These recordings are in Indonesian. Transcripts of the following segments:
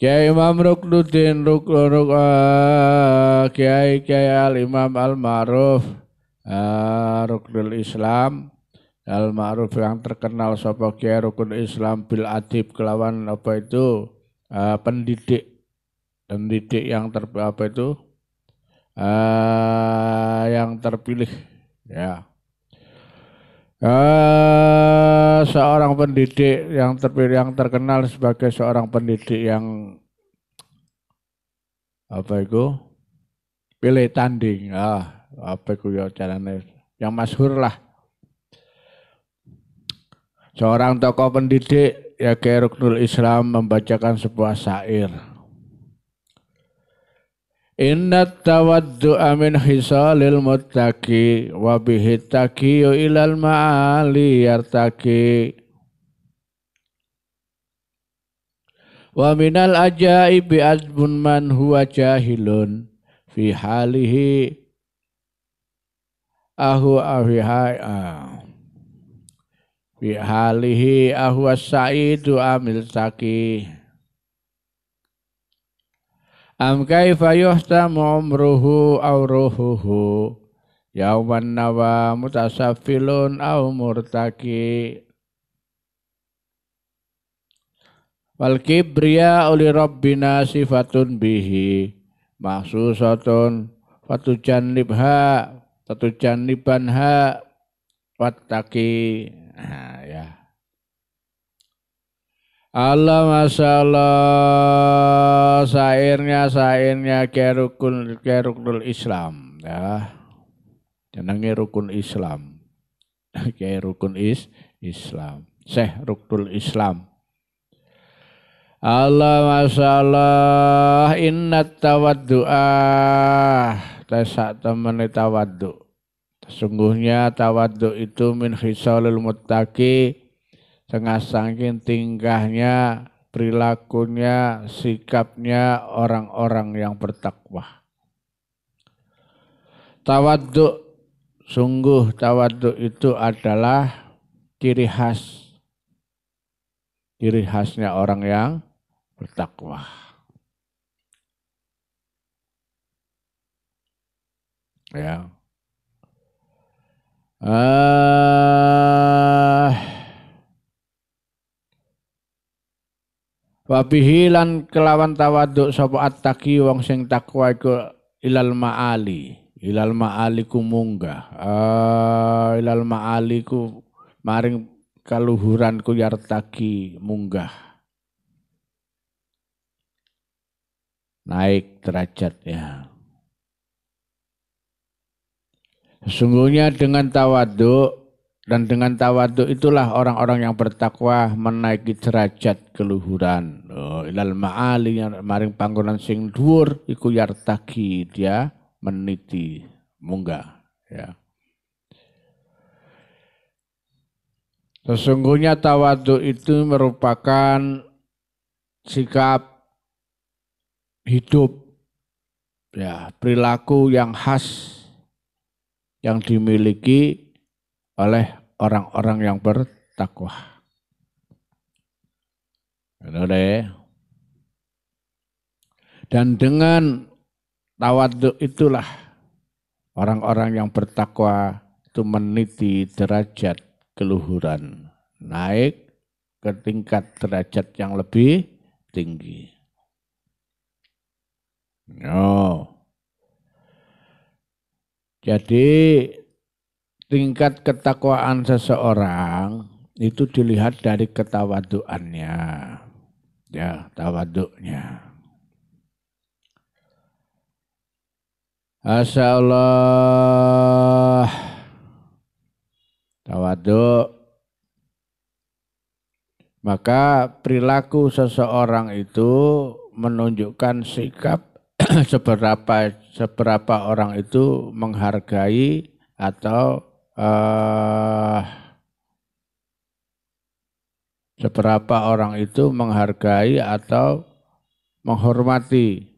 Kiai Imam Ruknuddin Kiai Al Imam Al Ma'ruf Ruknul Islam Al Ma'ruf yang terkenal sapa Kiai Rukun Islam bil adib kelawan apa itu pendidik yang yang terpilih ya. Seorang pendidik yang terpilih yang terkenal sebagai seorang pendidik yang apa itu pilih tanding apa itu ya caranya yang masyhur lah seorang tokoh pendidik ya Kiai Ruknul Islam membacakan sebuah syair. Inna tawaddu'a min hisalil muttaqi wa bihi taqiyu ilal ma'ali yartaqi wa minal ajaibi azbun man huwa jahilun fi halihi fi halihi as-sa'idu amil taqi am kaifa yuhtamu umruhu aw ruhuhu yauman nawa mutasaffilun aw murtaki wal kibriya uli rabbina sifatun bihi mahsusatun fatujannibanha wattaki ya Allah masyaallah sairnya Kiai Ruknul Islam ya. Jenenge Rukun Islam. Kiai Rukun Islam. Syekh Ruknul Islam. Allah masyaallah innat tawaddu'a tasak temene tawaddu. Sesungguhnya tawaddu itu min khisalul muttaqi tengah saking tingkahnya, perilakunya, sikapnya orang-orang yang bertakwa. Tawaddu, sungguh tawaddu itu adalah ciri khasnya orang yang bertakwa. Ya. Wabihi lan kelawan tawaduk sapa attaqi wong sing takwa iku ilal ma'ali ku munggah ilal ma'ali ku maring kaluhuran ku yartaqi munggah naik derajatnya. Sesungguhnya dengan tawaduk dan dengan tawaduk itulah orang-orang yang bertakwa menaiki derajat keluhuran. Ilal ma'ali maring panggonan sing dhuwur iku yartaki dia meniti munggah ya. Sesungguhnya tawaduk itu merupakan sikap hidup ya, perilaku yang khas yang dimiliki oleh orang-orang yang bertakwa. Dan dengan tawaduk itulah orang-orang yang bertakwa itu meniti derajat keluhuran, naik ke tingkat derajat yang lebih tinggi. Jadi tingkat ketakwaan seseorang itu dilihat dari ketawaduannya, ya tawaduknya. Asyaallah tawaduk. Maka perilaku seseorang itu menunjukkan sikap seberapa orang itu menghargai atau seberapa orang itu menghargai atau menghormati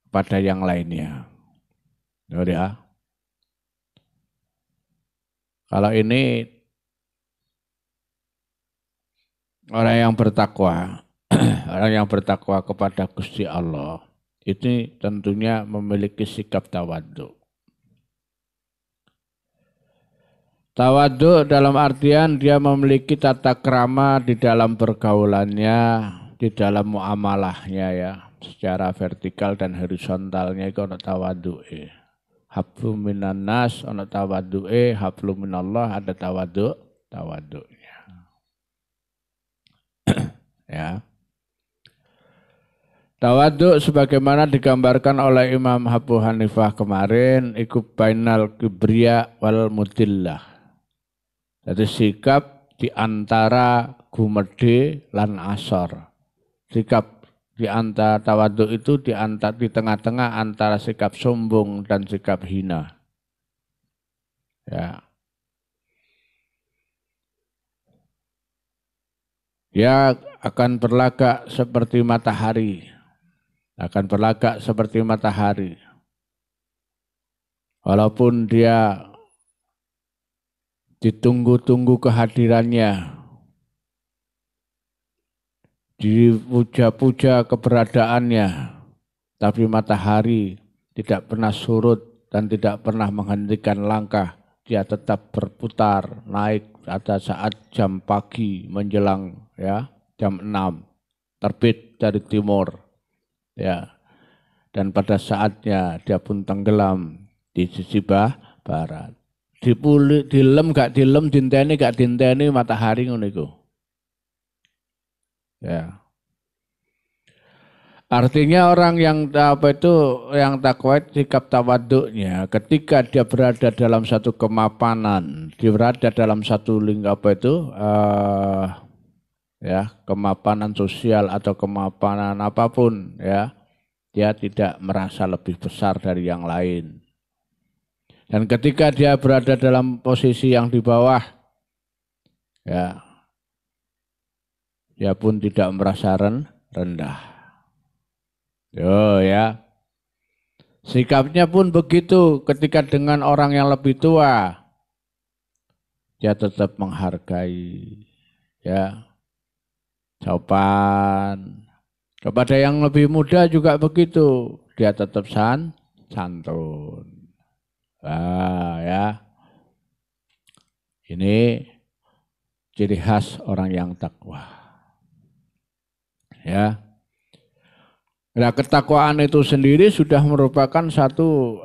pada yang lainnya. Ya. Kalau ini orang yang bertakwa, orang yang bertakwa kepada Gusti Allah, ini tentunya memiliki sikap tawadhu. Tawadhu dalam artian dia memiliki tata krama di dalam pergaulannya, di dalam muamalahnya ya, secara vertikal dan horizontalnya itu ada tawadhu'e. Hablum minan nas ada tawadhu'e, hablum minallah ada tawadhu'nya. Ya. Tawadhu sebagaimana digambarkan oleh Imam Abu Hanifah kemarin, iku bainal kibriya wal mudillah. Jadi sikap di antara gumede lan asor. Sikap di antara tawadhu itu di tengah-tengah antara sikap sombong dan sikap hina. Ya. Dia akan berlagak seperti matahari. Akan berlagak seperti matahari. Walaupun dia ditunggu-tunggu kehadirannya, dipuja-puja keberadaannya, tapi matahari tidak pernah surut dan tidak pernah menghentikan langkah. Dia tetap berputar naik pada saat jam pagi menjelang ya jam 6 terbit dari timur ya, dan pada saatnya dia pun tenggelam di sisi barat. Dilem gak dilem, dinteni gak dinteni matahari ngono iku. Ya. Artinya orang yang yang takwa sikap tawaduknya ketika dia berada dalam satu kemapanan, dia berada dalam satu ya kemapanan sosial atau kemapanan apapun ya, dia tidak merasa lebih besar dari yang lain. Dan ketika dia berada dalam posisi yang di bawah, ya, dia pun tidak merasa rendah. Yo ya, sikapnya pun begitu ketika dengan orang yang lebih tua, dia tetap menghargai, ya, sopan. Kepada yang lebih muda juga begitu, dia tetap santun. Ya, ini ciri khas orang yang takwa. Ya, nah ketakwaan itu sendiri sudah merupakan satu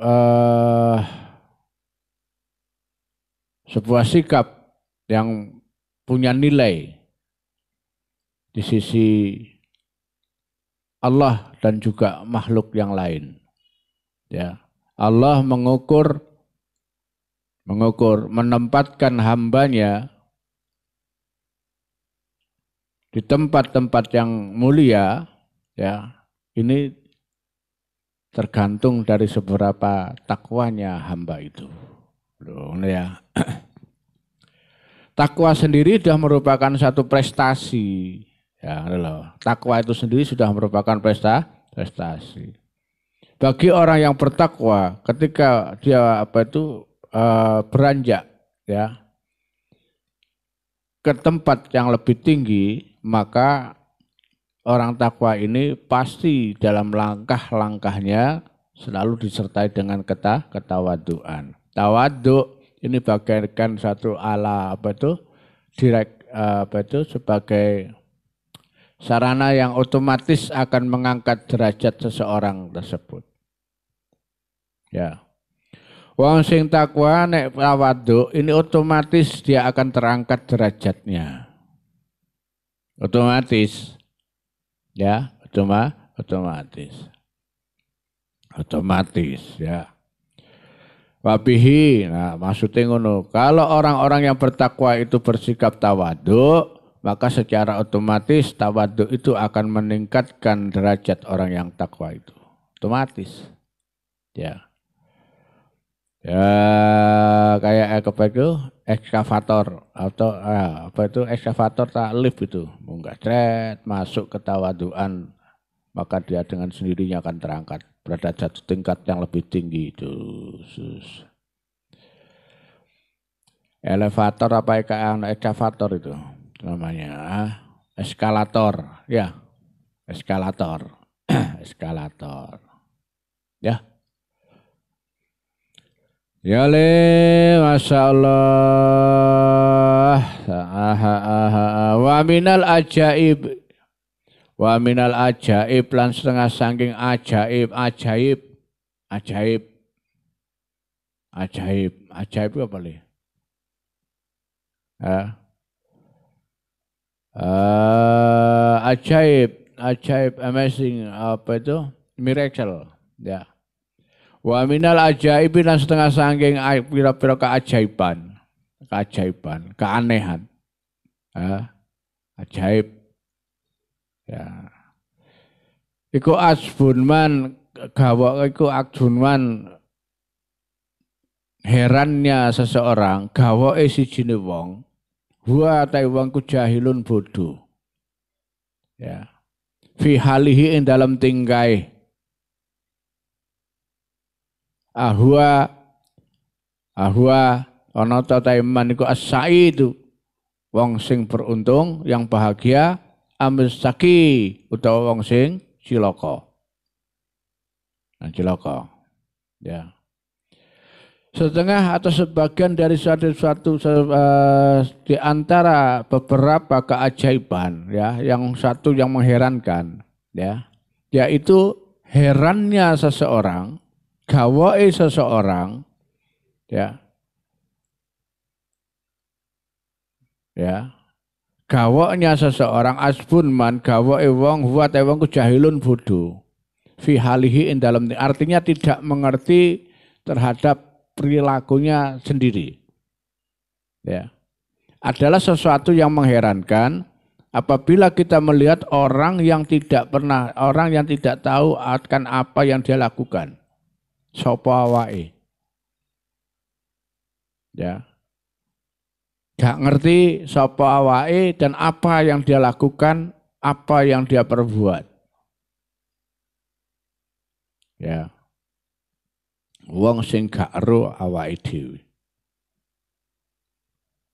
sebuah sikap yang punya nilai di sisi Allah dan juga makhluk yang lain. Ya, Allah menempatkan hambanya di tempat-tempat yang mulia, ya, ini tergantung dari seberapa takwanya hamba itu. Ya. Takwa sendiri sudah merupakan satu prestasi. Ya, takwa itu sendiri sudah merupakan prestasi. Bagi orang yang bertakwa, ketika dia beranjak ya ke tempat yang lebih tinggi, maka orang takwa ini pasti dalam langkah-langkahnya selalu disertai dengan ketawaduan. Tawadhu ini bagaikan satu sebagai sarana yang otomatis akan mengangkat derajat seseorang tersebut. Ya. Wong sing takwa nek tawadhu ini otomatis dia akan terangkat derajatnya. Otomatis. Ya, otomatis. Otomatis ya. Wabihi, nah maksudnya ngono. Kalau orang-orang yang bertakwa itu bersikap tawadhu, maka secara otomatis tawadhu itu akan meningkatkan derajat orang yang takwa itu. Otomatis. Ya. Ya kayak ekskavator atau ekskavator tak lift itu munggah masuk ke tawaduan, maka dia dengan sendirinya akan terangkat berada satu tingkat yang lebih tinggi itu. Elevator apa ekskavator itu namanya eskalator ya. eskalator. Eskalator. Ya. Ya le, Masya Allah. Wa minal ajaib. Wa minal ajaib lan setengah saking ajaib. Ajaib itu apa le? Ajaib, amazing, apa itu? Miracle, ya. Wa minal ajaib lan setengah saking pira-pira keajaiban, keanehan. Ajaib. Ya. Iku asbunman gawa iku akjunman herannya seseorang gawa sijine wong huwa ta wong ku jahilun bodoh. Ya. Fi halihi ing dalam tingkai ahwa ana ta iman iku as-saidu wong sing beruntung yang bahagia amsaki utawa wong sing cilaka. Nah, cilaka. Ya. Setengah atau sebagian dari suatu di antara beberapa keajaiban ya, yang satu yang mengherankan ya, yaitu herannya seseorang, gawae seseorang ya. Ya. Gawoknya seseorang asbun man gawoke wong huwa ta wong ku jahilun bodoh fi halihi in dalam artinya tidak mengerti terhadap perilakunya sendiri. Ya. Adalah sesuatu yang mengherankan apabila kita melihat orang yang tidak tahu akan apa yang dia lakukan. Sapa awake. Ya. Gak ngerti sapa awake dan apa yang dia lakukan, apa yang dia perbuat. Ya. Wong sing gak ero awake dhewe.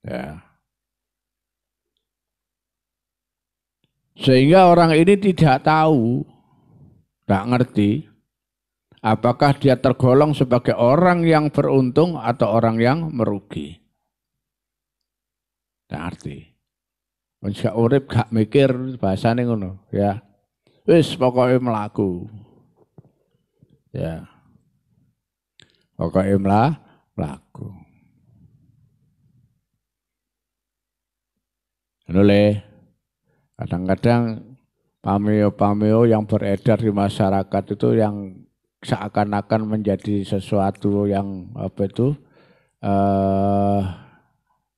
Ya. Sehingga orang ini tidak tahu, gak ngerti apakah dia tergolong sebagai orang yang beruntung atau orang yang merugi. Arti. Wong gak urip gak mikir bahasane ngono ya. Wis pokoke mlaku. Ya. Pokoke mlaku. Lho kadang-kadang pameo-pameo yang beredar di masyarakat itu yang seakan-akan menjadi sesuatu yang apa itu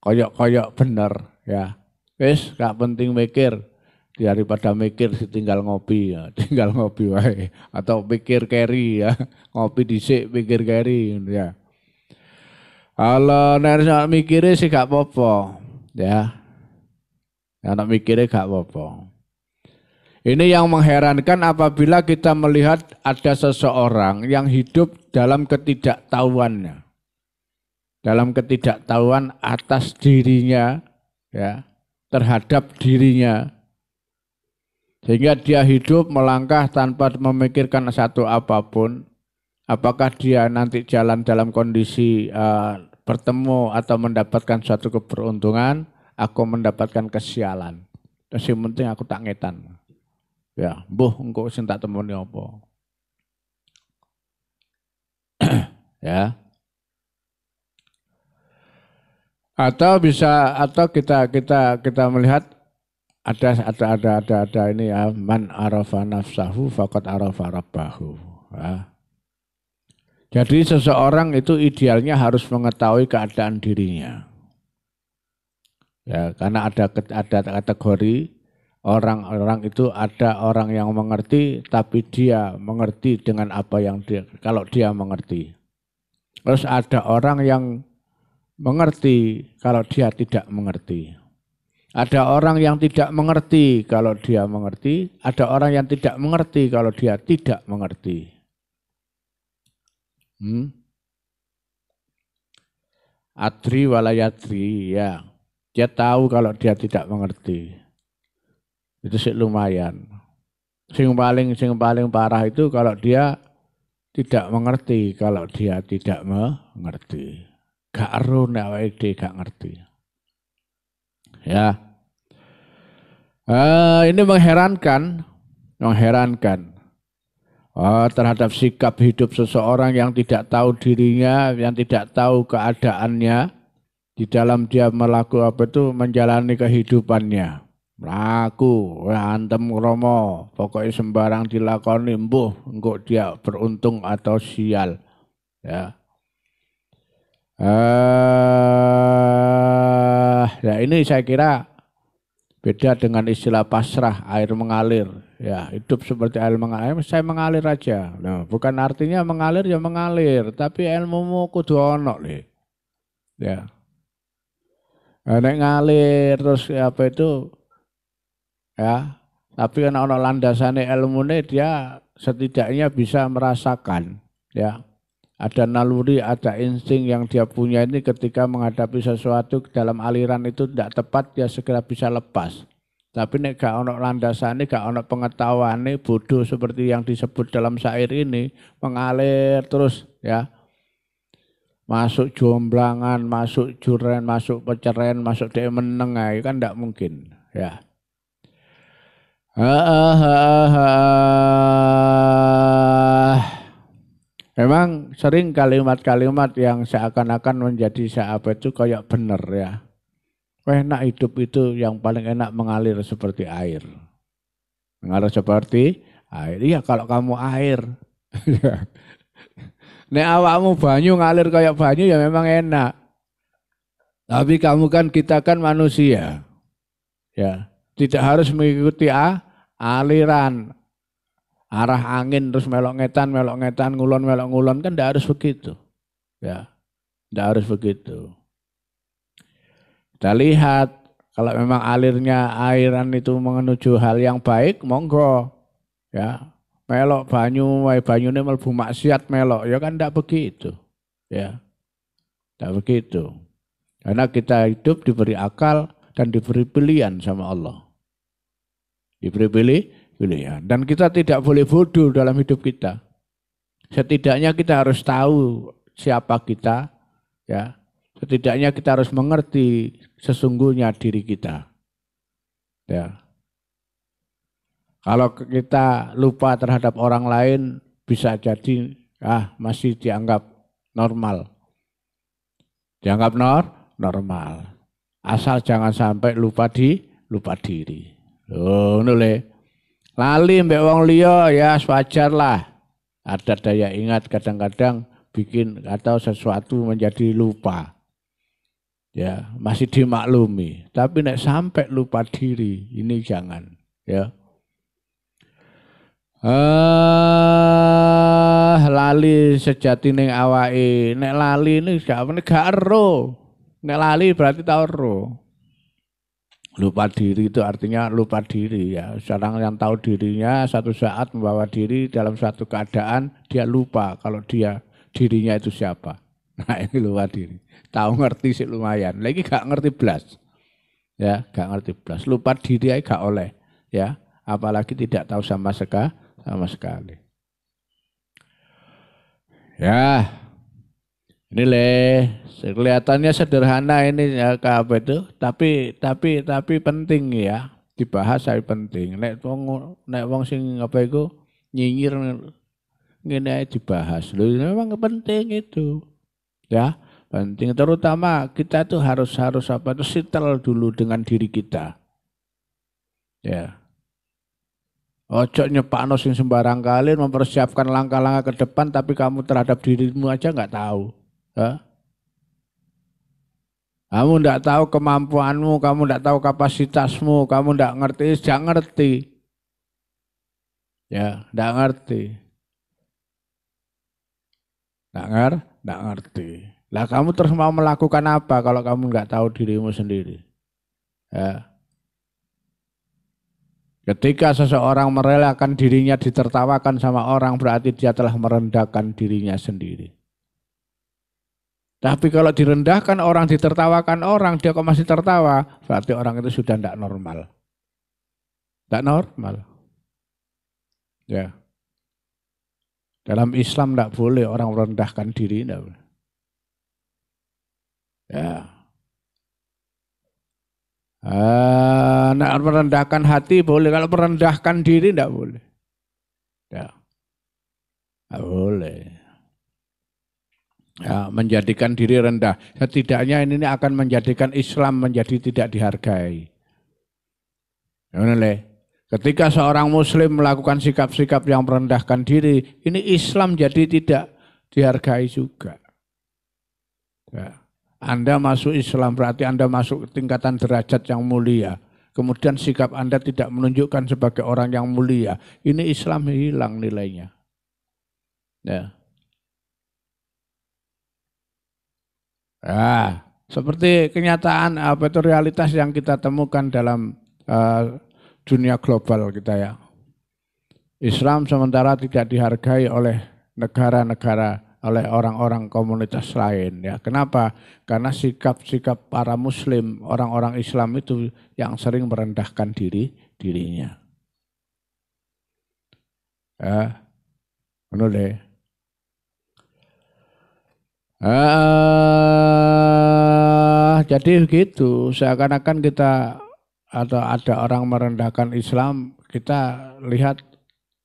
koyok-koyok bener ya. Wis gak penting mikir daripada mikir tinggal ngopi ya, tinggal ngopi wae atau pikir carry ya, ngopi dhisik pikir carry ya. Kalau nek mikire sih gak apa-apa ya. Nek mikire gak apa-apa. Ini yang mengherankan apabila kita melihat ada seseorang yang hidup dalam ketidaktahuannya. Dalam ketidaktahuan atas dirinya ya, terhadap dirinya. Sehingga dia hidup melangkah tanpa memikirkan satu apapun. Apakah dia nanti jalan dalam kondisi bertemu atau mendapatkan suatu keberuntungan, aku mendapatkan kesialan. Terus yang penting aku tak ngetan. Ya, mbuh engko sing tak temoni apa. Ya. Atau kita melihat ada ini ya, man arafa nafsahu faqad arafa rabbahu. Ya. Jadi seseorang itu idealnya harus mengetahui keadaan dirinya. Ya, karena ada kategori orang-orang itu, ada orang yang mengerti tapi dia mengerti dengan apa yang kalau dia mengerti. Terus ada orang yang mengerti kalau dia tidak mengerti. Ada orang yang tidak mengerti kalau dia mengerti. Ada orang yang tidak mengerti kalau dia tidak mengerti. Adri walayadri ya. Dia tahu kalau dia tidak mengerti. Itu sih lumayan. Sing paling parah itu kalau dia tidak mengerti, kalau dia tidak mengerti. Gak ero nek awake dhewe gak ngerti. Ya. Ini mengherankan. Terhadap sikap hidup seseorang yang tidak tahu dirinya, yang tidak tahu keadaannya, di dalam dia melakukan apa itu menjalani kehidupannya. Melaku, antem kromo, pokoknya sembarang dilakoni mbuh, engko dia beruntung atau sial. Ya. Ya ini saya kira beda dengan istilah pasrah, air mengalir. Ya, hidup seperti air mengalir, saya mengalir aja. Nah, bukan artinya mengalir ya mengalir, tapi ilmumu kudu ono le. Ya. Nek ngalir terus apa itu ya, tapi kan ono landasane ilmune dia setidaknya bisa merasakan ya. Ada naluri, ada insting yang dia punya ini ketika menghadapi sesuatu dalam aliran itu tidak tepat, dia segera bisa lepas. Tapi nek gak ono landasane, gak ono pengetahuane, bodoh seperti yang disebut dalam syair ini, mengalir terus ya. Masuk jomblangan, masuk juren, masuk peceren, masuk dia meneng kan tidak mungkin ya. Memang sering kalimat-kalimat yang seakan-akan menjadi apa itu kayak benar ya. Enak hidup itu yang paling enak mengalir seperti air. Mengalir seperti air. Iya kalau kamu air. Nek awakmu banyu ngalir kayak banyu ya memang enak. Tapi kamu kan kita kan manusia. Ya, tidak harus mengikuti aliran. Arah angin terus melok ngetan, ngulon melok ngulon kan tidak harus begitu. Ya, tidak harus begitu. Kita lihat kalau memang alirnya airan itu menuju hal yang baik, monggo. Ya, melok banyune mlebu maksiat melok, ya kan tidak begitu. Ya, tidak begitu. Karena kita hidup diberi akal dan diberi pilihan sama Allah. Diberi pilihan. Dan kita tidak boleh bodoh dalam hidup kita. Setidaknya kita harus tahu siapa kita, ya. Setidaknya kita harus mengerti sesungguhnya diri kita. Ya. Kalau kita lupa terhadap orang lain, bisa jadi masih dianggap normal. Dianggap normal. Asal jangan sampai lupa diri. Oh, nule. Lali mbek wong liya ya wajar lah. Ada daya ingat kadang-kadang bikin atau sesuatu menjadi lupa. Ya, masih dimaklumi. Tapi nek sampai lupa diri, ini jangan, ya. Lali sejati ning awake. Nek lali ini gak ero. Nek lali berarti tau ero. Lupa diri itu artinya lupa diri ya. Seorang yang tahu dirinya satu saat membawa diri dalam suatu keadaan dia lupa kalau dirinya itu siapa. Nah ini lupa diri. Tahu ngerti sih lumayan. Lagi gak ngerti blas. Ya, gak ngerti blas. Lupa diri aja gak oleh. Ya, apalagi tidak tahu sama sekali. Ya. Ini kelihatannya sederhana ini ya apa itu, tapi penting ya, dibahas saya penting. Nek wong sing apa itu nyinyir ngene ae dibahas. Lho memang penting itu. Ya, penting terutama kita tuh harus apa itu settle dulu dengan diri kita. Ya. Ojo nyepakno sing sembarang kali mempersiapkan langkah-langkah ke depan tapi kamu terhadap dirimu aja nggak tahu. Kamu tidak tahu kemampuanmu, kamu tidak tahu kapasitasmu, kamu tidak ngerti, jangan ngerti. Ya, tidak ngerti. Tidak ngerti. Lah kamu terus mau melakukan apa kalau kamu nggak tahu dirimu sendiri? Ya. Ketika seseorang merelakan dirinya ditertawakan sama orang berarti dia telah merendahkan dirinya sendiri. Tapi kalau direndahkan orang, ditertawakan orang, dia kok masih tertawa, berarti orang itu sudah tidak normal. Tidak normal. Ya. Dalam Islam tidak boleh orang merendahkan diri, tidak boleh. Ya. Nah, merendahkan hati boleh, kalau merendahkan diri tidak boleh. Ya, tidak boleh. Ya, menjadikan diri rendah. Setidaknya ini akan menjadikan Islam menjadi tidak dihargai. Ketika seorang Muslim melakukan sikap-sikap yang merendahkan diri, ini Islam jadi tidak dihargai juga. Ya. Anda masuk Islam berarti Anda masuk tingkatan derajat yang mulia. Kemudian sikap Anda tidak menunjukkan sebagai orang yang mulia. Ini Islam hilang nilainya. Ya. Nah, seperti kenyataan apa itu realitas yang kita temukan dalam dunia global kita ya. Islam sementara tidak dihargai oleh negara-negara, oleh orang-orang komunitas lain ya. Kenapa? Karena sikap-sikap para muslim, orang-orang Islam itu yang sering merendahkan dirinya. Ya, benar. Jadi begitu, seakan-akan kita atau ada orang merendahkan Islam, kita lihat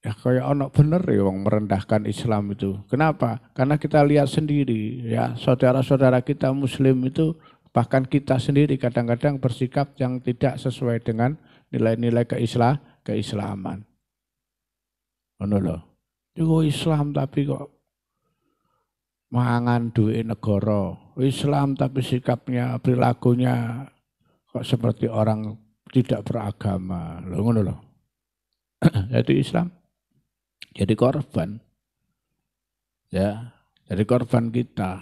ya kayak ono bener ya wong merendahkan Islam itu. Kenapa? Karena kita lihat sendiri ya saudara-saudara kita Muslim itu, bahkan kita sendiri kadang-kadang bersikap yang tidak sesuai dengan nilai-nilai keislaman. Ono loh. Itu Islam tapi kok mangan duit negara. Islam tapi sikapnya, perilakunya kok seperti orang tidak beragama. Loh ngono loh. Jadi Islam jadi korban. Ya, jadi korban kita.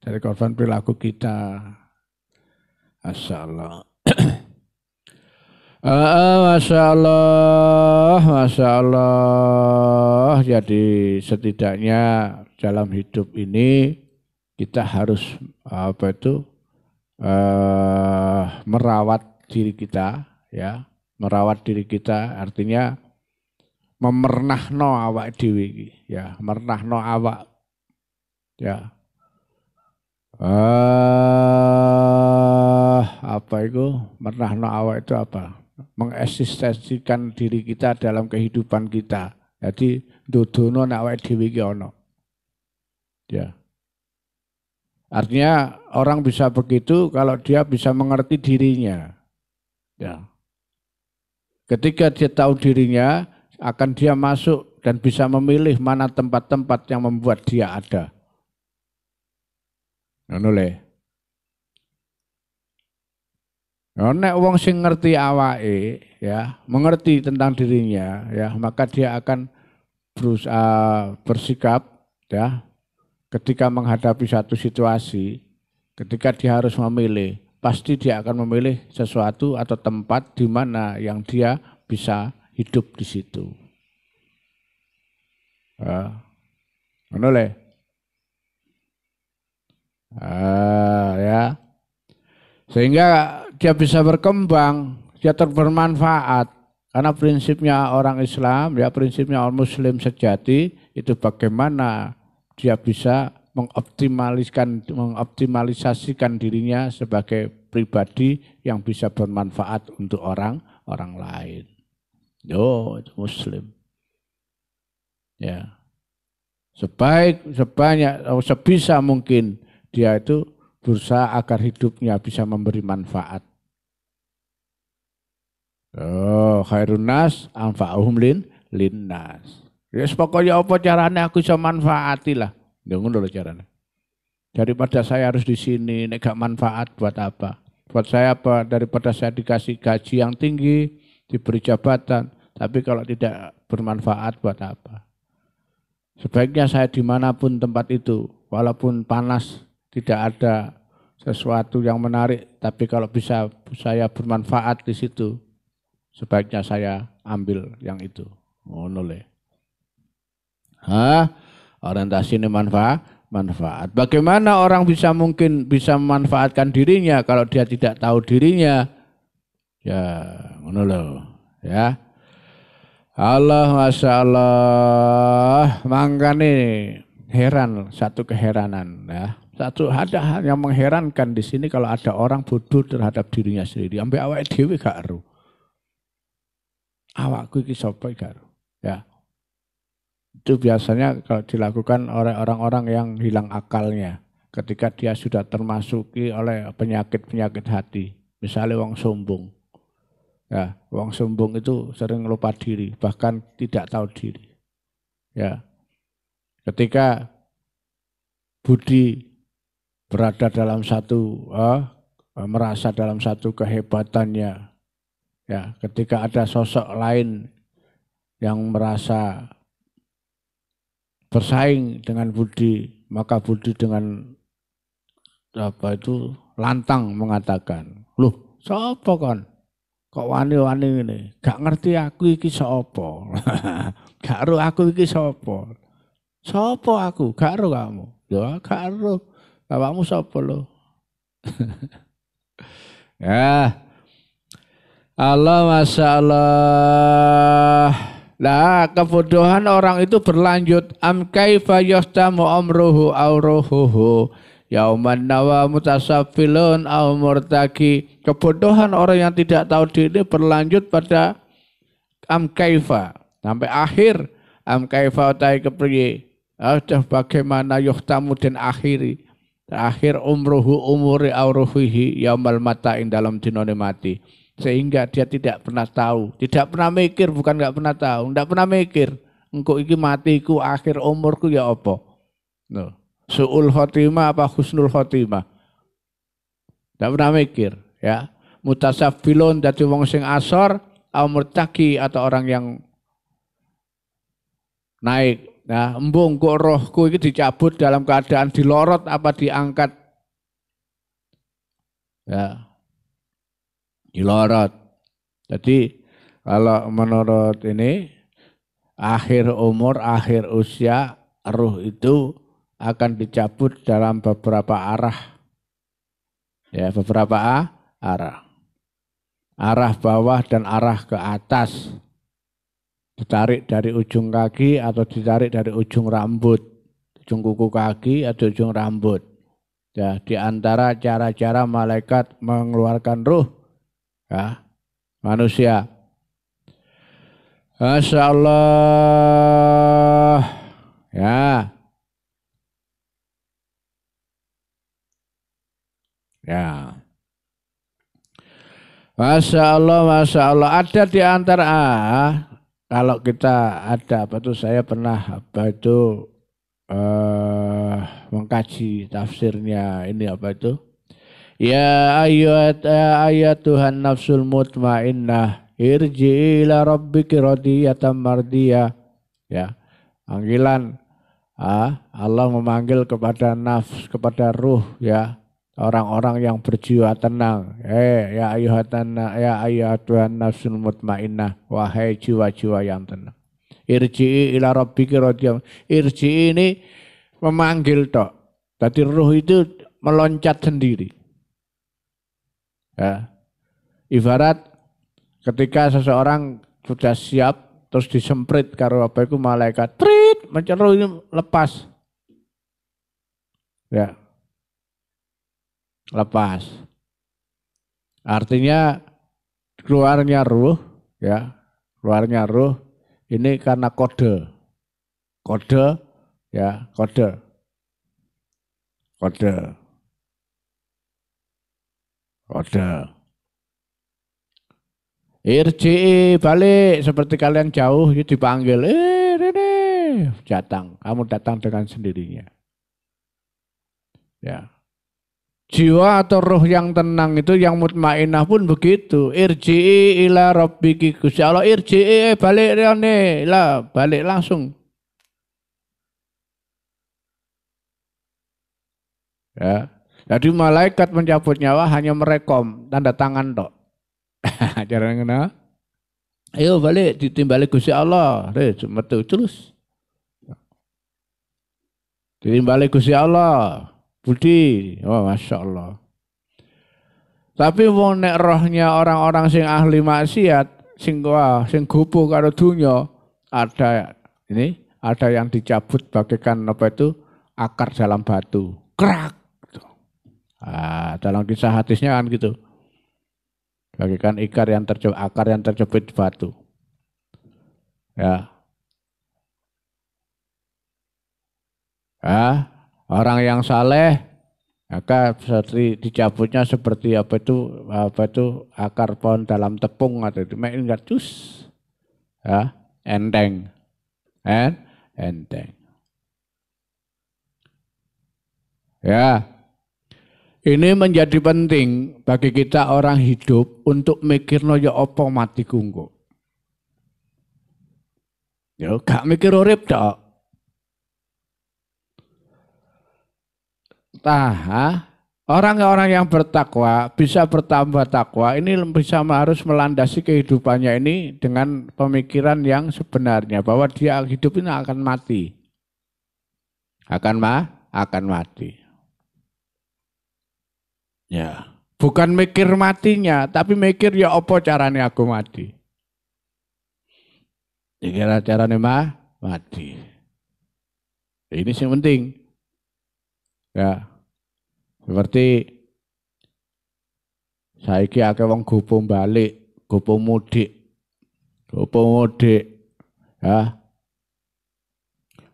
Jadi korban perilaku kita. Masya Allah. Masya Allah, Masya Allah. Jadi setidaknya dalam hidup ini kita harus merawat diri kita, ya, merawat diri kita artinya memernahno awak dewi, ya, mernahno awak, ya. Apa itu? Mernahno awak itu apa? Mengeksistensikan diri kita dalam kehidupan kita. Jadi dudono nek awake dhewe iki ana. Ya. Artinya orang bisa begitu kalau dia bisa mengerti dirinya. Ya. Ketika dia tahu dirinya, akan dia masuk dan bisa memilih mana tempat-tempat yang membuat dia ada. Ngono le. Nek wong sing ngerti awake ya, mengerti tentang dirinya ya, maka dia akan berusaha bersikap ya ketika menghadapi satu situasi, ketika dia harus memilih, pasti dia akan memilih sesuatu atau tempat di mana yang dia bisa hidup di situ. Ngono le. Ya. Sehingga dia bisa berkembang, dia bermanfaat. Karena prinsipnya orang Islam, ya prinsipnya orang Muslim sejati itu bagaimana dia bisa mengoptimalisasikan dirinya sebagai pribadi yang bisa bermanfaat untuk orang lain. Yo, itu Muslim. Ya. Sebisa mungkin dia itu berusaha agar hidupnya bisa memberi manfaat. Khairun nas anfa'uhum linnas. Ya pokoknya apa caranya aku bisa manfaati lah. Ya ngono lho caranya. Daripada saya harus di sini nek gak manfaat buat apa? Buat saya apa? Daripada saya dikasih gaji yang tinggi, diberi jabatan, tapi kalau tidak bermanfaat buat apa? Sebaiknya saya dimanapun tempat itu, walaupun panas, tidak ada sesuatu yang menarik, tapi kalau bisa saya bermanfaat di situ, sebaiknya saya ambil yang itu. Ngono le. Orientasi ini manfaat. Bagaimana orang mungkin bisa memanfaatkan dirinya kalau dia tidak tahu dirinya? Ya, ngono loh, ya. Allah, Masya Allah, mangkane heran, satu keheranan ya. Satu ada hal yang mengherankan di sini kalau ada orang bodoh terhadap dirinya sendiri. Sampai awake dhewe gak ero. Awakku iki sapa gak ero. Ya. Itu biasanya kalau dilakukan oleh orang-orang yang hilang akalnya. Ketika dia sudah termasuki oleh penyakit-penyakit hati. Misalnya wong sombong. Ya, wong sombong itu sering lupa diri, bahkan tidak tahu diri. Ya. Ketika budi berada dalam satu merasa dalam satu kehebatannya. Ya, ketika ada sosok lain yang merasa bersaing dengan budi, maka budi dengan lantang mengatakan, "Loh, sapa kon? Kok wani-wani ini? Gak ngerti aku iki sapa? Gak ero aku iki sapa? Sapa aku? Gak ero kamu? Ya, gak ero. Bapakmu sapa lo?" Ya. Allah, Masya Allah. Lah kebodohan orang itu berlanjut. Am kaifa yastamu amruhu auruhuhu. Yauman nawa mutasafilun au murtaki. Kebodohan orang yang tidak tahu diri berlanjut pada am kaifa. Sampai akhir. Am kaifa utai kepriye. Sudah bagaimana yuhtamu dan akhiri. Akhir umruhu umuri auruhihi yaumal mata'in dalam dinone mati. Sehingga dia tidak pernah tahu, tidak pernah mikir, bukan nggak pernah tahu, tidak pernah mikir. Engkau iki matiku, akhir umurku ya apa? No. Su'ul khotimah apa husnul khotimah? Tidak pernah mikir, ya. Mutasafilun dadi wong sing asor, au murtaki atau orang yang naik. Nah, embung kok rohku iki dicabut dalam keadaan dilorot apa diangkat? Ya. Dilorot. Jadi kalau menurut ini akhir umur, akhir usia ruh itu akan dicabut dalam beberapa arah. Ya, beberapa arah. Arah bawah dan arah ke atas. Ditarik dari ujung kaki atau ditarik dari ujung rambut. Ujung kuku kaki atau ujung rambut. Ya, di antara cara-cara malaikat mengeluarkan ruh ya, manusia. Masya Allah. Ya. Ya. Masya Allah, Masya Allah. Ada di antara kalau kita ada apa tuh saya pernah apa itu mengkaji tafsirnya ini apa itu? Ya ayat Tuhan nafsul mutmainnah irji ila rabbiki radiyatan mardiyah. Ya. Panggilan Allah memanggil kepada nafs, kepada ruh ya. Orang-orang yang berjiwa tenang. Ya Tuhan nafsul mutmainnah. Wahai jiwa-jiwa yang tenang. Irji ila rabbiki radiyatan. Irji ini memanggil tok. Tadi ruh itu meloncat sendiri. Ya. Ibarat ketika seseorang sudah siap terus disemprit karo apa itu malaikat, prit, menceruh ini lepas. Ya. Lepas. Artinya keluarnya ruh, ya. Keluarnya ruh ini karena kode. Kode ya, kode. Kode. Kode. Irji'i balik seperti kalian jauh itu dipanggil. Rene, datang. Kamu datang dengan sendirinya. Ya. Jiwa atau roh yang tenang itu yang mutmainnah pun begitu. Irji'i ila rabbiki. Gusti Allah irji'i balik rene. Lah, balik langsung. Ya. Jadi malaikat mencabut nyawa hanya merekom tanda tangan tok. Cara ngene. Ayo balik ditimbali Gusti Allah. Metu terus. Ditimbali Gusti Allah. Budi. Oh, Masya Allah. Tapi wong nek rohnya orang-orang sing ahli maksiat sing gupuh karo dunya, ada yang dicabut bagaikan apa itu akar dalam batu. Krak. Dalam kisah hadisnya kan gitu. Bagaikan akar yang terjepit batu. Ya. Orang yang saleh maka seperti dicabutnya seperti apa itu akar pohon dalam tepung atau itu enggak cus. Ya, enteng. Enteng. Ya. Ini menjadi penting bagi kita orang hidup untuk mikir ya apa mati kungku. Ya gak mikir urip tok. Orang-orang yang bertakwa bisa bertambah takwa ini harus melandasi kehidupannya ini dengan pemikiran yang sebenarnya bahwa dia hidup ini akan mati. Akan mati. Ya, bukan mikir matinya, tapi mikir ya apa caranya aku mati. Kira caranya mati. Ini yang penting. Ya. Seperti saiki akeh wong gopo balik, gopo mudik. Ya.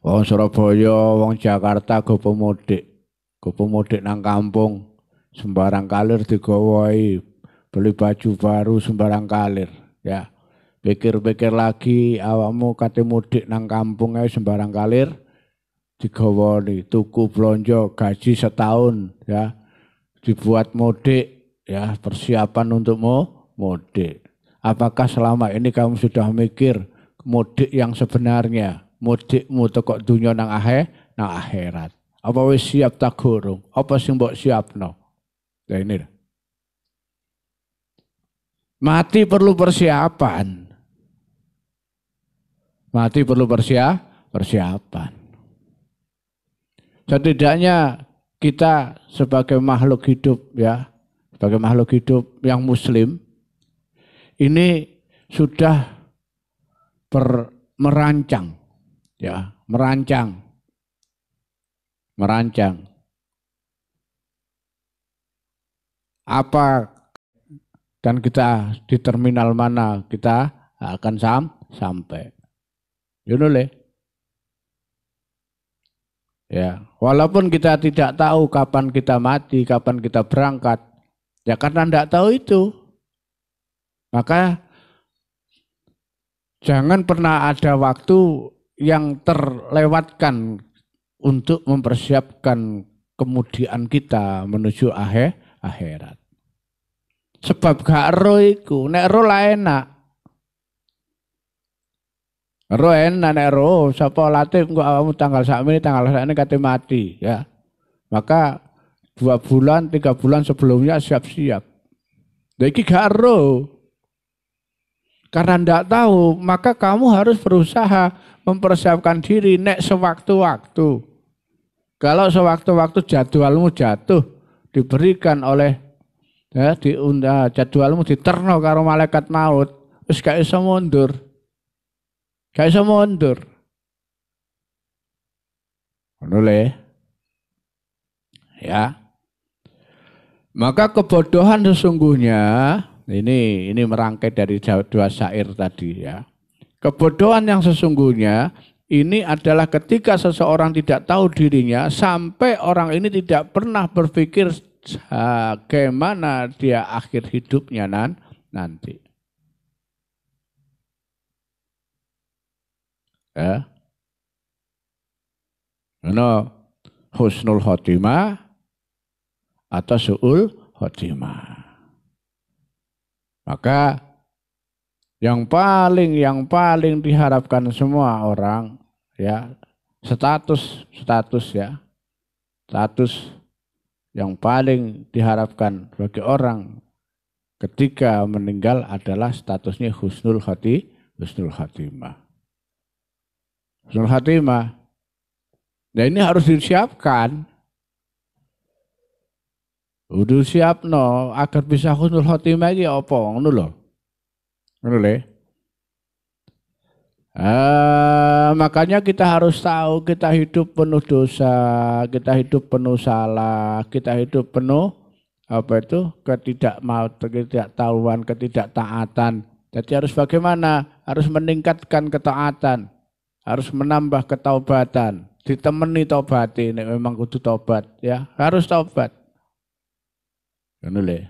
Wong Surabaya, wong Jakarta gopo mudik nang kampung. Sembarang kalir digawai, beli baju baru sembarang kalir, ya. Pikir-pikir lagi awakmu kate mudik nang kampung ae sembarang kalir digawani, tuku blonjo gaji setahun, ya. Dibuat mudik, ya, persiapan untuk mudik. Apakah selama ini kamu sudah mikir mudik yang sebenarnya, mudikmu teko dunya nang akhirat? Apa wis siap tak gurung? Apa sing mbok siapno? Nah ini. Mati perlu persiapan. Mati perlu persiapan. Setidaknya kita sebagai makhluk hidup ya, sebagai makhluk hidup yang muslim ini sudah merancang ya, merancang apa dan kita di terminal mana kita akan sampai. You know, ya, walaupun kita tidak tahu kapan kita mati, kapan kita berangkat, ya karena tidak tahu itu, maka jangan pernah ada waktu yang terlewatkan untuk mempersiapkan kemudian kita menuju akhirat. Sebab gak ero iku, nek ero lah enak. Ero enak nek ero, sapa latih engko awakmu tanggal sakmene kate mati, ya. Maka 2 bulan, 3 bulan sebelumnya siap-siap. Lah iki gak ero. Karena ndak tahu, maka kamu harus berusaha mempersiapkan diri nek sewaktu-waktu. Kalau sewaktu-waktu jadwalmu jatuh, diberikan oleh ya, jadwalmu diterno karo malaikat maut, wis gak iso mundur. Gak iso mundur. Ngono ya. Maka kebodohan sesungguhnya ini merangkai dari 2 syair tadi ya. Kebodohan yang sesungguhnya ini adalah ketika seseorang tidak tahu dirinya sampai orang ini tidak pernah berpikir bagaimana dia akhir hidupnya nanti. Ya. Ono husnul khotimah atau su'ul khotimah. Maka yang paling diharapkan semua orang ya, status ya. Status yang paling diharapkan bagi orang ketika meninggal adalah statusnya husnul khotimah. Husnul khotimah. Nah ini harus disiapkan. Udah siap no agar bisa husnul khotimah iki apa ngono lho. Ngono le. Makanya kita harus tahu kita hidup penuh dosa, kita hidup penuh salah, kita hidup penuh apa itu ketidaktahuan, ketidaktaatan. Jadi harus bagaimana? Harus meningkatkan ketaatan, harus menambah ketaubatan, ditemani tobat ini memang kudu tobat ya, harus tobat. Ngono lho.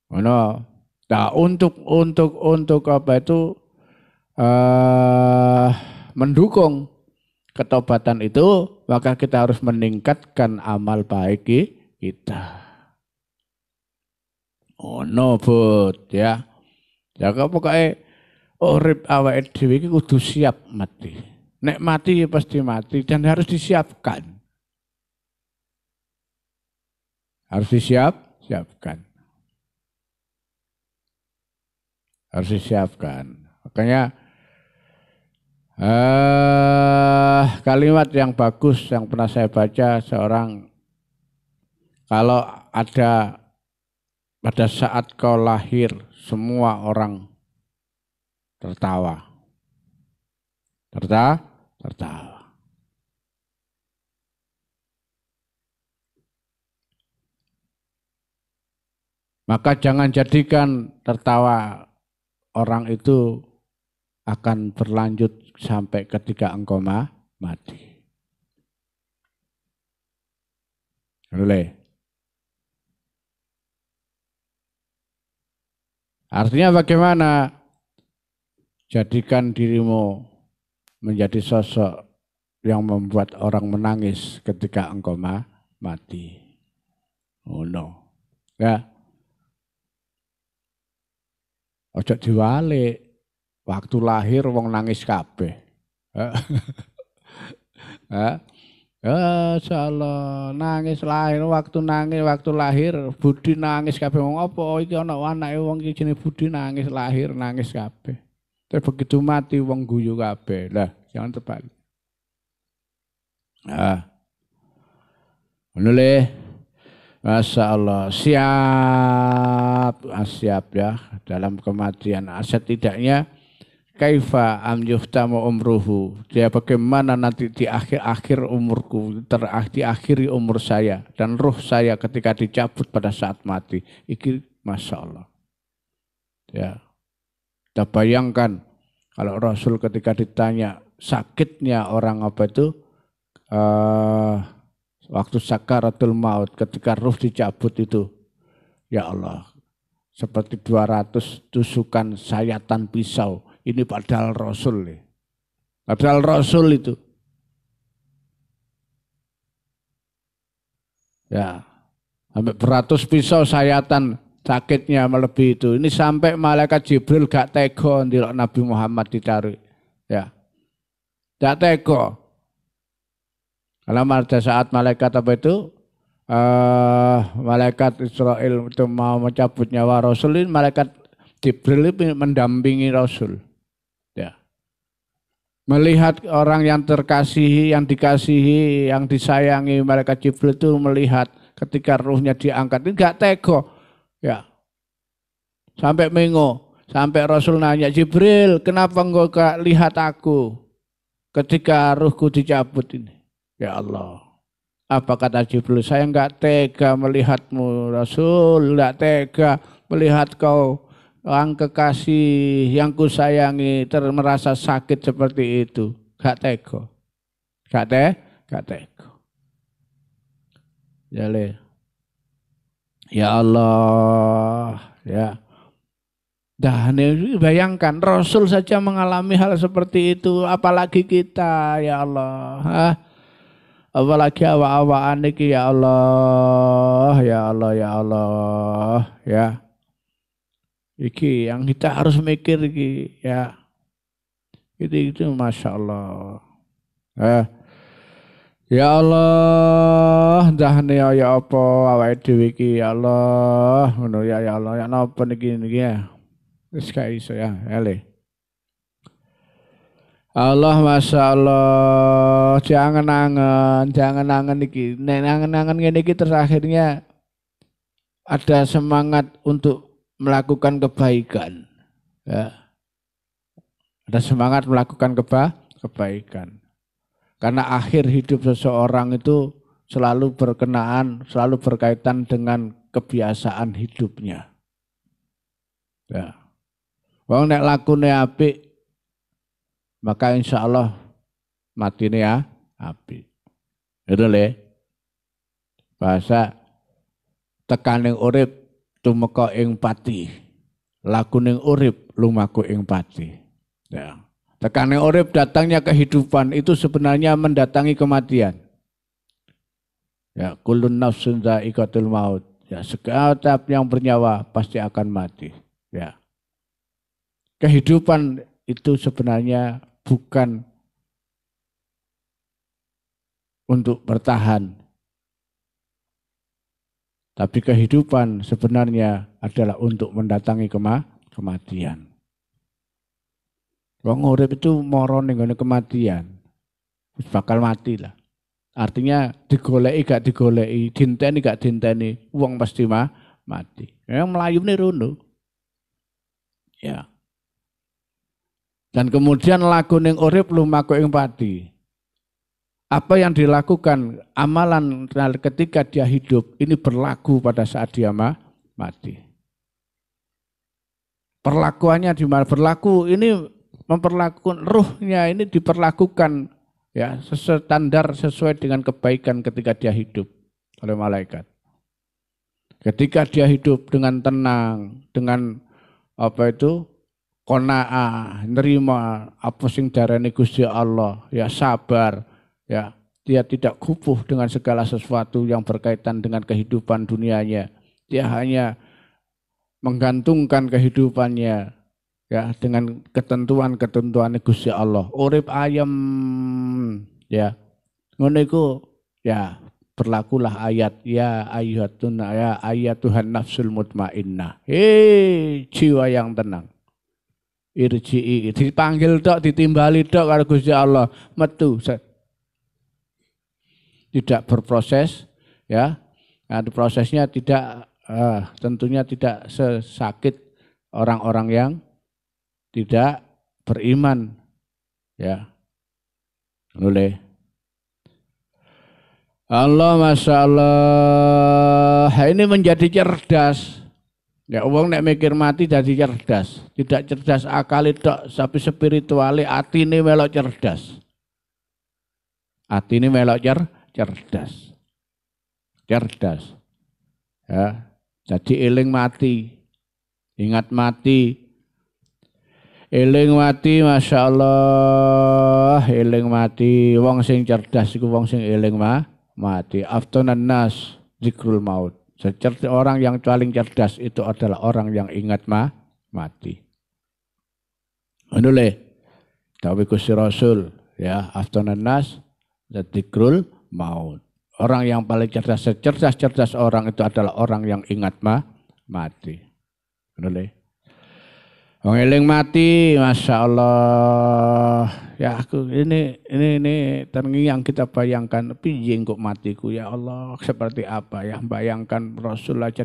Ngono. Nah, untuk apa itu mendukung ketobatan itu, maka kita harus meningkatkan amal baik kita. Oh no but ya. Ya pokoknya urip awake dhewe iki kudu siap mati. Nek mati ya pasti mati dan harus disiapkan. Harus siapkan. Harus disiapkan. Makanya kalimat yang bagus yang pernah saya baca seorang, kalau ada pada saat kau lahir semua orang tertawa. Tertawa. Maka jangan jadikan tertawa orang itu akan berlanjut sampai ketika engkau mati. Boleh. Artinya bagaimana? Jadikan dirimu menjadi sosok yang membuat orang menangis ketika engkau mati. Oh no. Ya. Ojo diwalik. Waktu lahir wong nangis kabeh. Insyaallah nangis lahir, waktu lahir Budi nangis kabeh. Wong apa iki ana anake wong iki jenenge Budi nangis lahir nangis kabeh. Terus begitu mati wong guyu kabeh. Lah, jangan terbalik. Ngono le. Masya Allah, siap ya dalam kematian. Setidaknya kaifa am yuftamu umruhu, dia bagaimana nanti di akhir umurku, di akhiri umur saya dan ruh saya ketika dicabut pada saat mati. Iki Masya Allah. Ya, kita bayangkan kalau Rasul ketika ditanya sakitnya orang apa itu, waktu sakaratul maut ketika ruh dicabut itu, ya Allah, seperti 200 tusukan sayatan pisau. Ini padahal Rasul nih. Padahal Rasul itu. Ya, sampai beratus pisau sayatan sakitnya melebihi itu. Ini sampai malaikat Jibril gak tega ndelok Nabi Muhammad ditarik. Ya. Gak tega. Karena pada saat malaikat apa itu, malaikat Israel itu mau mencabut nyawa Rasul, ini malaikat Jibril itu mendampingi Rasul. Ya. Melihat orang yang terkasihi, yang dikasihi, yang disayangi, malaikat Jibril itu melihat ketika ruhnya diangkat, ini gak tega. Ya. Sampai mengo, sampai Rasul nanya, Jibril, kenapa engkau gak lihat aku ketika ruhku dicabut ini? Ya Allah, apa kata Jibril? Saya enggak tega melihatmu Rasul, enggak tega melihat kau orang kekasih yang kusayangi merasa sakit seperti itu. Enggak tega, enggak tega. Ya le, ya Allah, ya. Dah, bayangkan Rasul saja mengalami hal seperti itu, apalagi kita, ya Allah. Apalagi awak-awakan niki ya Allah, ya Allah, ya Allah, ya. Iki yang kita harus mikir iki, ya. Itu Masya Allah. Ya Allah, dahne ya apa awake dhewe iki ya Allah, ngono ya Allah, ya napa niki ya. Wis gak iso ya, ele. Allah Masya Allah, jangan angen iki. Nek angen-angen ngene iki terus akhirnya ada semangat untuk melakukan kebaikan. Ya. Ada semangat melakukan kebaikan. Karena akhir hidup seseorang itu selalu selalu berkaitan dengan kebiasaan hidupnya. Ya. Wong nek lakune apik, maka insya Allah matine ya apik. Itu le. Bahasa tekaning urip tumeka ing pati. Lakuning urip lumaku ing pati. Ya. Tekaning urip datangnya kehidupan itu sebenarnya mendatangi kematian. Ya, kullun nafsun dha'iqatul maut. Ya, setiap yang bernyawa pasti akan mati. Ya. Kehidupan itu sebenarnya bukan untuk bertahan. Tapi kehidupan sebenarnya adalah untuk mendatangi kematian. Wong urip itu moro ning gone kematian. Bakal mati lah. Artinya digoleki gak digoleki, dinteni gak dinteni, wong pasti mati. Yang melayune rono. Ya. Dan kemudian laku ning urip lumaku ing pati. Apa yang dilakukan amalan ketika dia hidup ini berlaku pada saat dia mati. Perlakuannya di mana? Berlaku ini memperlakukan ruhnya ini diperlakukan ya standar sesuai dengan kebaikan ketika dia hidup oleh malaikat. Ketika dia hidup dengan tenang, dengan apa itu qanaah, nerima apa sing darane Gusti Allah, ya sabar, ya dia tidak kupuh dengan segala sesuatu yang berkaitan dengan kehidupan dunianya. Dia hanya menggantungkan kehidupannya ya dengan ketentuan-ketentuan Gusti Allah. Urip ayem ya. Ngono iku ya berlakulah ayat ya ayatuhan nafsul mutmainnah. Jiwa yang tenang. Irji'i dipanggil tok ditimbali tok karo Gusti Allah metu. Tidak berproses ya. Nah, prosesnya tidak tentunya tidak sesakit orang-orang yang tidak beriman ya. Oleh Allah Masya Allah ini menjadi cerdas ya wong nek mikir mati jadi cerdas tidak cerdas akal tok tapi spirituale atine melok cerdas atine melok cerdas ya jadi eling mati ingat mati eling mati Masya Allah eling mati wong sing cerdas iku wong sing eling mati aftonan nas zikrul maut orang yang paling cerdas itu adalah orang yang ingat mati menule dawuh Gusti Rasul ya aftonan nas zikrul maut orang yang paling cerdas orang itu adalah orang yang ingat mati menule wong eling mati, Masya Allah. Ya aku ini terngiang kita bayangkan piye kok matiku ya Allah seperti apa ya bayangkan Rasul aja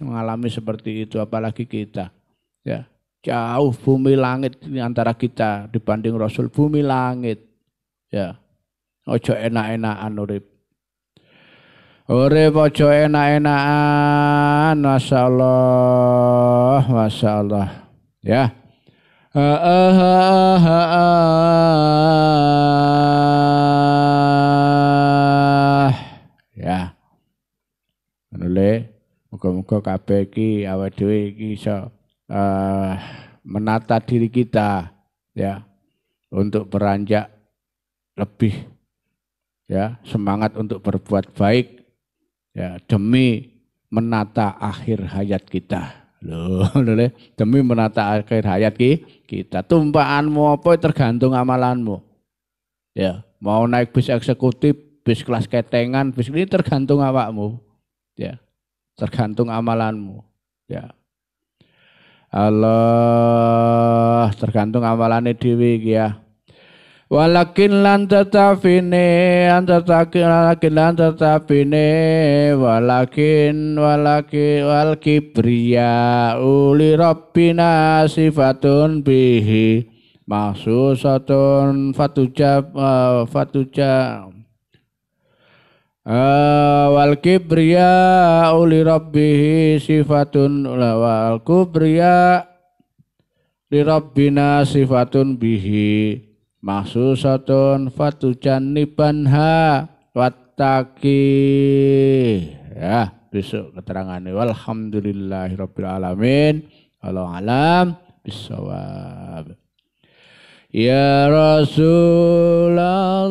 mengalami seperti itu apalagi kita ya jauh bumi langit ini antara kita dibanding Rasul bumi langit ya ojo enak-enakan urip ojo enak-enakan Masya Allah ya ya menule muga-muga kabeh iki awake dhewe iki iso menata diri kita ya untuk beranjak lebih ya semangat untuk berbuat baik ya demi menata akhir hayat kita. Loh, demi menata akhir hayat kita. Tumpahanmu apa tergantung amalanmu. Ya, mau naik bis eksekutif, bis kelas ketengan, bis ini tergantung awakmu. Ya, tergantung amalanmu. Ya. Allah tergantung amalannya dhewe iki ya. Walakin lan tetapine walakin wal kibriya uli rabbina sifatun bihi mahsusatun fatuja wal kibriya uli rabbihi sifatun wal kubriya li rabbina sifatun bihi mahsusatun fatujannibanha wattaqi. Ya, besok keterangannya. Walhamdulillahirabbil alamin. Wallahu alam bissawab. Ya Rasulullah